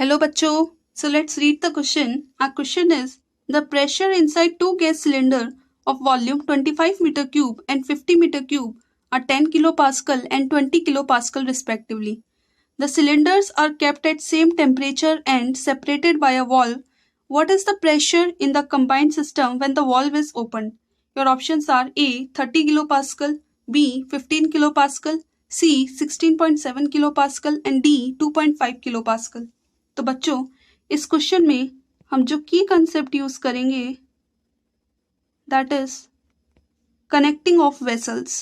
Hello bachcho. So let's read the question. Our question is the pressure inside two gas cylinder of volume 25 meter cube and 50 meter cube are 10 kilopascal and 20 kilopascal respectively. The cylinders are kept at same temperature and separated by a valve. What is the pressure in the combined system when the valve is opened? Your options are A 30 kilopascal, B 15 kilopascal, C 16.7 kilopascal and D 2.5 kilopascal. तो बच्चों इस question में हम जो की concept use करेंगे that is connecting of vessels.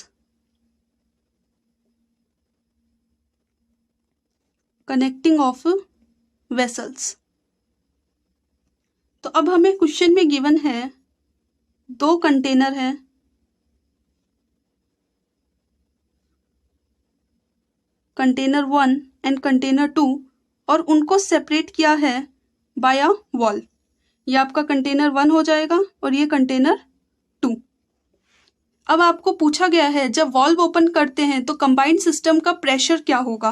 Connecting of vessels. तो अब हमें क्वेश्चन में गिवन है दो कंटेनर है, कंटेनर 1 एंड कंटेनर 2, और उनको सेपरेट किया है बाय अ वॉल। ये आपका कंटेनर 1 हो जाएगा और ये कंटेनर 2। अब आपको पूछा गया है जब वॉल्व ओपन करते हैं तो कंबाइंड सिस्टम का प्रेशर क्या होगा।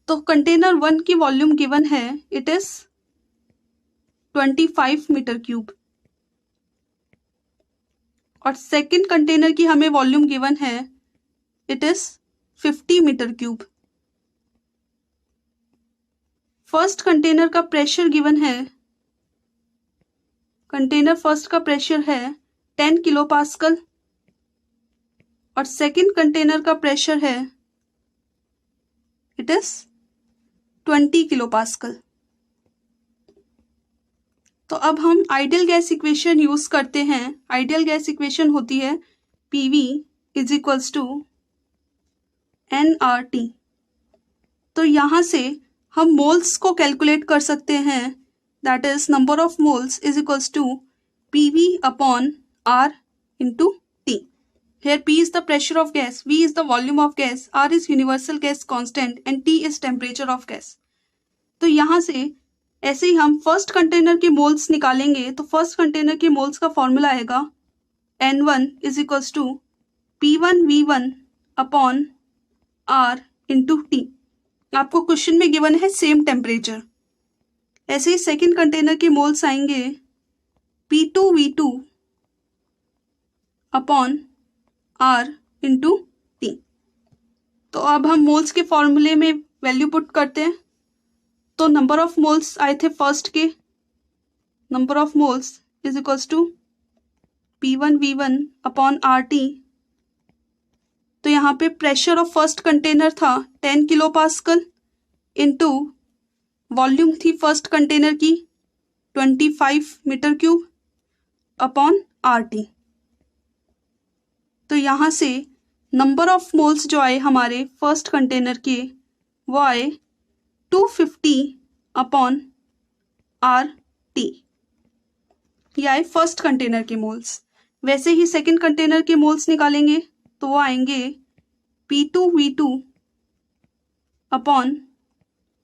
तो कंटेनर 1 की वॉल्यूम गिवन है, इट इज 25 मीटर क्यूब, और सेकंड कंटेनर की हमें वॉल्यूम गिवन है, it is 50 meter cube. First container का प्रेशर गिवन है, कंटेनर फर्स्ट का प्रेशर है 10 किलोपास्कल और सेकंड कंटेनर का प्रेशर है, इट इज 20 किलोपास्कल। तो अब हम आइडियल गैस इक्वेशन यूज करते हैं। आइडियल गैस इक्वेशन होती है PV is equals to nRT। तो यहां से हम मोल्स को कैलकुलेट कर सकते हैं, that is number of moles is equals to PV upon R into T। Here P is the pressure of gas, V is the volume of gas, R is universal gas constant and T is temperature of gas। तो यहाँ से ऐसे ही हम first container के moles निकालेंगे। तो first container के moles का फॉर्मूला आएगा N1 is equals to P1V1 upon R into T। आपको क्वेश्चन में गिवन है सेम टेम्परेचर। ऐसे ही सेकेंड कंटेनर के मोल्स आएंगे P2V2 upon R into T। तो अब हम मोल्स के फॉर्मूले में वैल्यू पुट करते हैं। तो नंबर ऑफ मोल्स आए थे फर्स्ट के, number of moles is equals to P1V1 upon RT। तो यहाँ पे प्रेशर ऑफ फर्स्ट कंटेनर था 10 किलोपास्कल इनटू वॉल्यूम थी फर्स्ट कंटेनर की 25 मीटर क्यूब अपॉन RT। तो यहाँ से नंबर ऑफ मोल्स जो आए हमारे फर्स्ट कंटेनर के वो आए 250 अपॉन RT। ये आए फर्स्ट कंटेनर के मोल्स। वैसे ही सेकंड कंटेनर के मोल्स निकालेंगे तो वो आएंगे P2V2 upon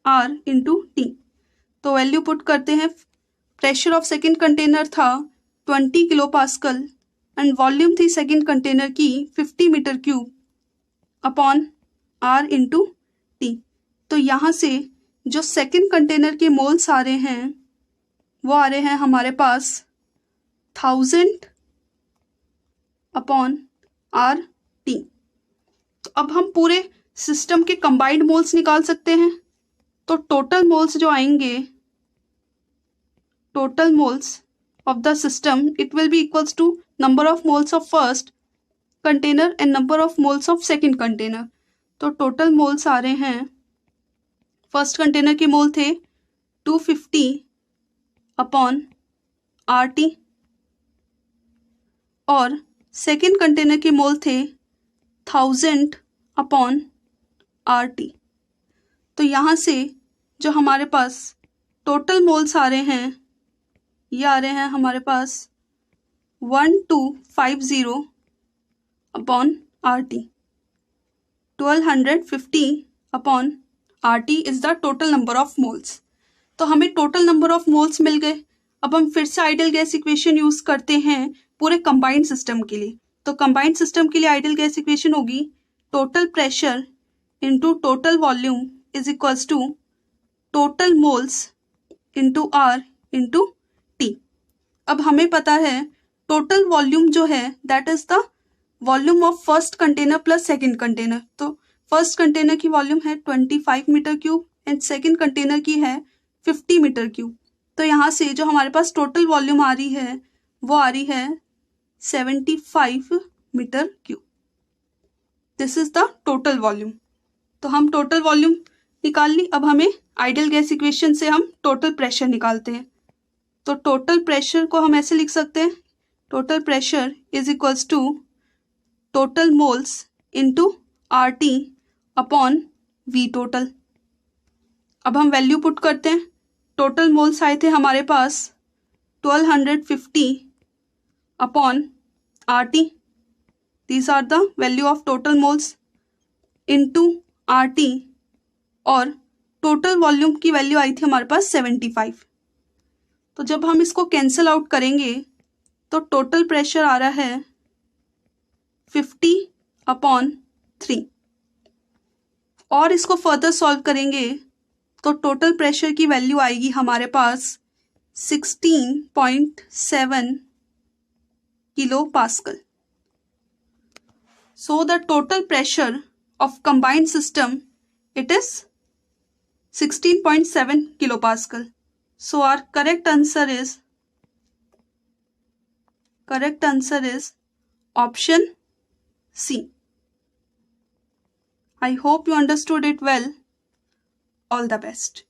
R into T। तो वैल्यू पुट करते हैं। प्रेशर ऑफ सेकंड कंटेनर था 20 किलोपास्कल एंड वॉल्यूम थी सेकंड कंटेनर की 50 meter cube upon R into T। तो यहाँ से जो सेकंड कंटेनर के मोल्स आ रहे हैं वो आ रहे हैं हमारे पास 1000 अपॉन RT। तो अब हम पूरे सिस्टम के कंबाइंड मोल्स निकाल सकते हैं। तो टोटल मोल्स जो आएंगे, total moles of the system, it will be equals to number of moles of first container and number of moles of second container. तो टोटल मोल्स आ रहे हैं, फर्स्ट कंटेनर के मोल थे 250 अपॉन RT और second container के mole थे 1000 upon RT। तो यहाँ से जो हमारे पास टोटल मोल्स आ रहे हैं, ये आ रहे हैं हमारे पास 1250 upon RT। 1250 upon RT is the total number of moles. तो हमें टोटल नंबर ऑफ मोल्स मिल गए। अब हम फिर से आइडियल गैस इक्वेशन यूज करते हैं पूरे कंबाइंड सिस्टम के लिए। तो कंबाइंड सिस्टम के लिए आइडियल गैस इक्वेशन होगी total pressure into total volume is equals to total moles into R into T. अब हमें पता है टोटल वॉल्यूम जो है that is the volume of first container plus second container. तो फर्स्ट कंटेनर की volume है 25 metre cube and second container की है 50 मीटर क्यूब. तो यहाँ से जो हमारे पास टोटल वॉल्यूम आ रही है वो आ रही है 75 metre cube. This is the total volume. तो हम टोटल वॉल्यूम निकाल ली. अब हमें आइडियल गैस इक्वेशन से हम टोटल प्रेशर निकालते हैं. तो टोटल प्रेशर को हम ऐसे लिख सकते हैं, total pressure is equals to total moles into R T upon V total. अब हम वैल्यू पुट करते हैं. टोटल मोल्स आए थे हमारे पास 1250 upon R T. These are the value of total moles into R T. और टोटल वॉल्यूम की वैल्यू आई थी हमारे पास 75. तो जब हम इसको कैंसिल आउट करेंगे तो टोटल प्रेशर आ रहा है 50 अपॉन 3. और इसको फर्दर सॉल्व करेंगे तो टोटल प्रेशर की वैल्यू आएगी हमारे पास 16.7 kilo pascal. So the total pressure of combined system, it is 16.7 kilopascal. So our correct answer is option C. I hope you understood it well. All the best.